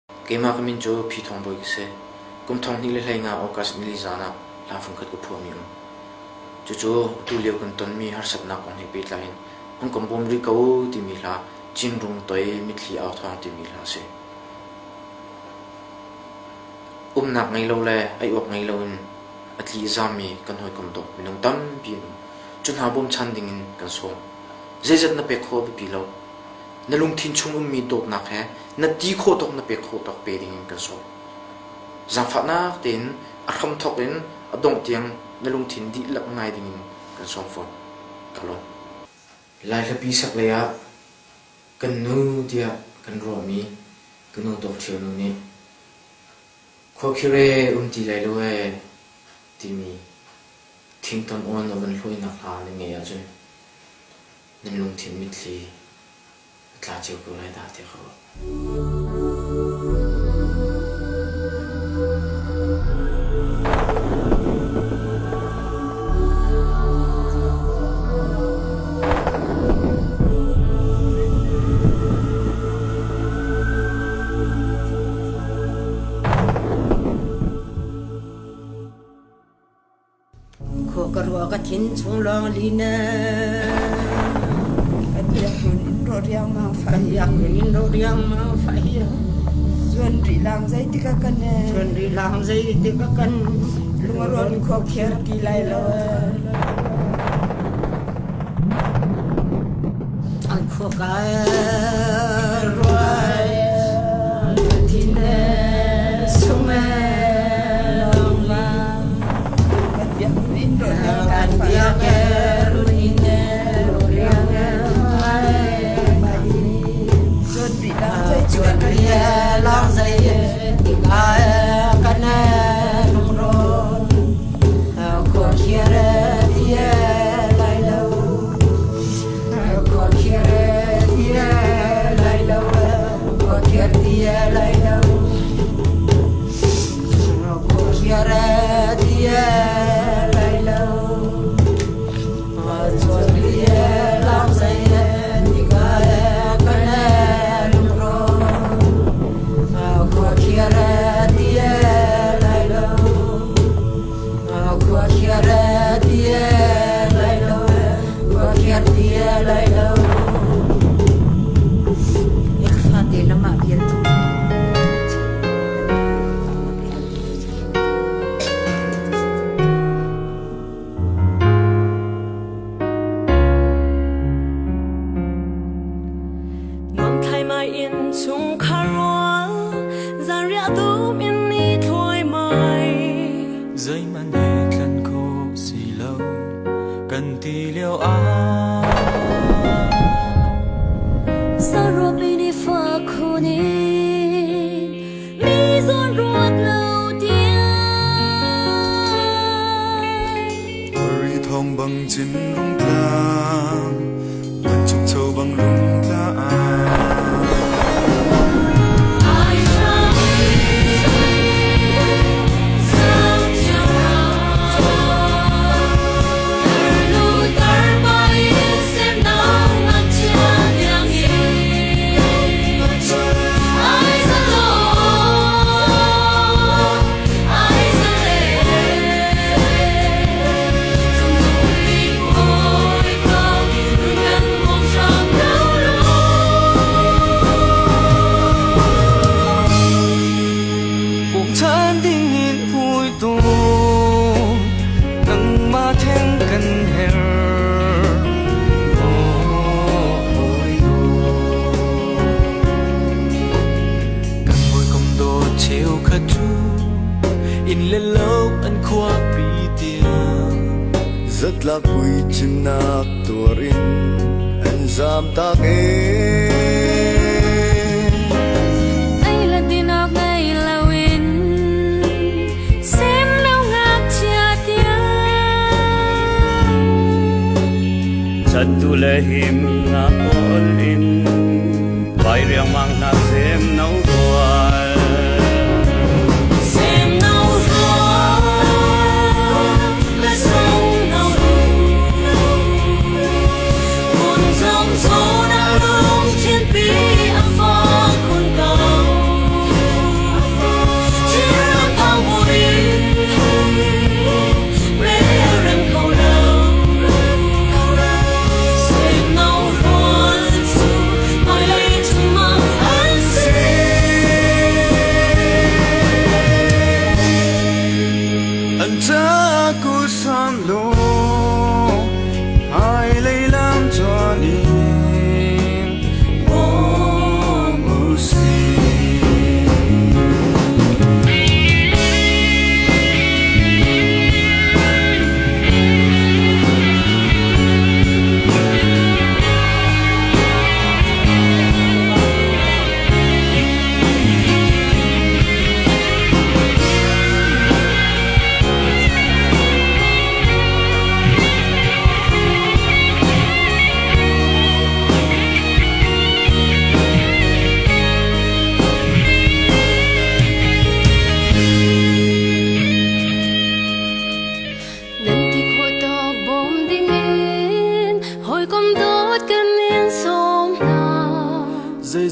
Kema kamin jo phi thong boy se kum thong ni le hlai nga okas ni li zana la phung khat ko phuami chu chu tu leo kan ton mi har sat na kon hi pe tlain hong kom bom ri ko ti mi la chin rung toi mi thli aw thang ti mi la se nak ngai lo le ai ok ngai lo in atli zami kan hoi kom do minung tam pi chun ha bom chan ding in kan so zezat na pe kho bi lo na lung thin chung mi dok nak he na ti kho tok na pe kho tok pe ding kan so zang fa na tin a kham thok in adong tiang na lung thin di lak ngai ding kan so fo kalon lai la pi sak le ya kan nu dia kan ro mi kan no tok thio nu ni kho khire ti lai lo he ti mi thing ton on no ban hloi na ha ni nge ya chun na lung thin mi thli tla chiu ko lai da te kho Ko karua ka thin chung long lina Riang ma fa yang in ro riang ma fa ya Zuan ri lang zai tika kan chuan ri lang zai ti ka kan lunga ron kho kher ki lai lo ai kho ka roi thin ne sume long la kan biak in ro kan dia ke runin ne ro riang Zuan ri lang zai tika chuan kan ri lang zai ti ka kan lung ron kho khere dia lai lo kho khere dia lai lo kho khere dia lai lo kho khere dia lai lo chuan ri lang zai ti ka kan lung ron kho khere dia lai lo kho khere dia lai lo kho khere dia lai lo ik fa de la ma bien tu ngom thai mai in chung kharwa zaria do min ni thoi mai dây man để khăn khô xì lâu cần tì liêu á sa ro bi ni fa khu ni mi zon ruột lâu dia ri thong bằng chín rung tlang vẫn chụp châu bằng rung tlang ai ra sao cho lu tar bai xem nào ngăn chia nhang ai sa lo ai sa le zum đi ôi con ngăn mong sang đâu cuộc chân tình in vui tu nâng ma thêm cần her cần hồi công đồ chiều khát chú in lên lâu anh khoa bị tiền rất là vui chim nạc tuarin anh dám ta nghe ai là tin học ngày là win xem đâu ngạc chia tiếng Satu lehim nga olin Bay riang mang na sem nau goal xem nào rồi là sông nào buồn dòng số đang đông trên bi ấp phó con cầu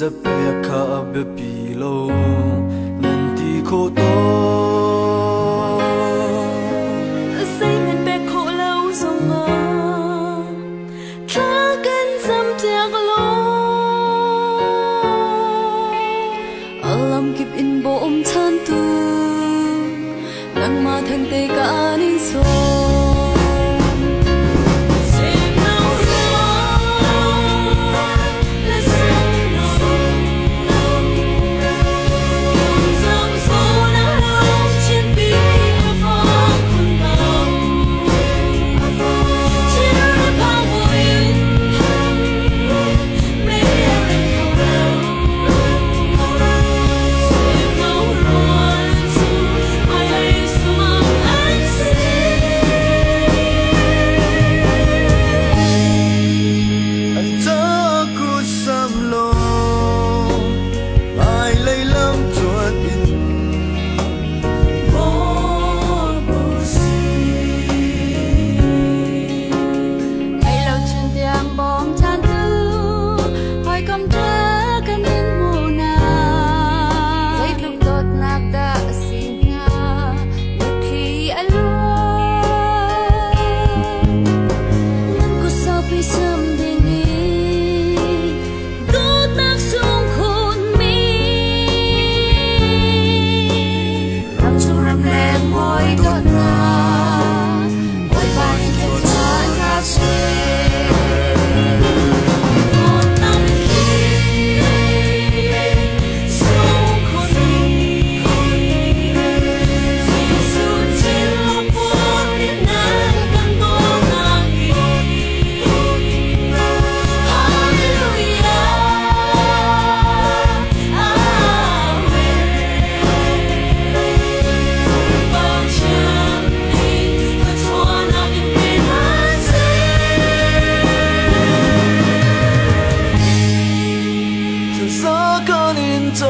za pe kha be pi lo nan ti kho to say mình bé khổ lâu rồi mà ta cần dám tiếc lo alam kịp in bộ than tu nang ma thang te ka anin so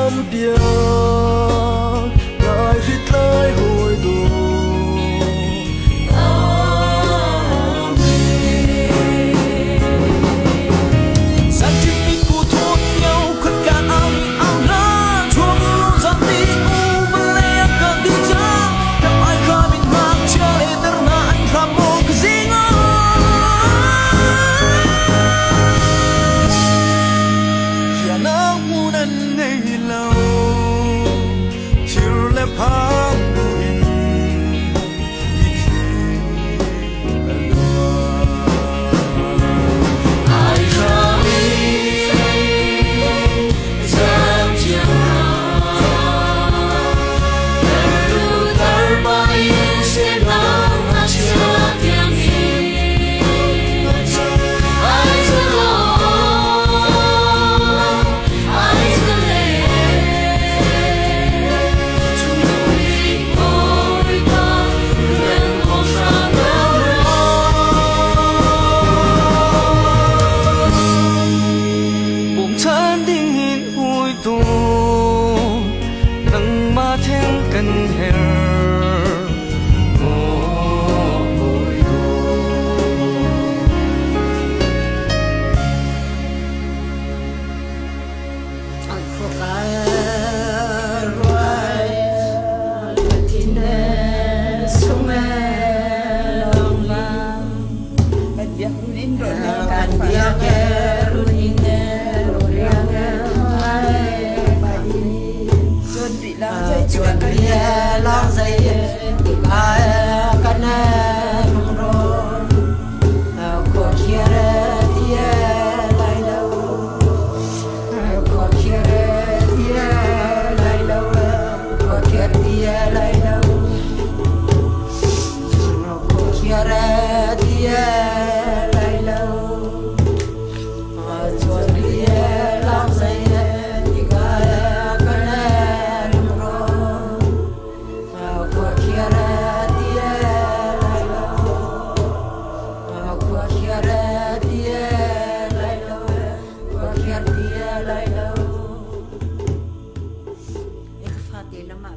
tâm bia lại rít lại hồi đồ sáng chỉ biết cụ thuộc nhau khuất cả áo lá chuông luôn giọt đi u và lẽ càng đi xa đập ai khá mình mang chưa để tơ na anh khám mồ cái gì ngó kia nắng u năn ngày lâu chiều lẽ phang buồn đi khi ai khá mình dám chiều cần hẹn chuyện kia lang dây thì ai cần mong rồi cuộc kia thì lại đâu cuộc kia thì lại đâu cuộc kia thì lại đâu cuộc kia thì lại đâu chuyện kia lang dây thì ai cần Lama,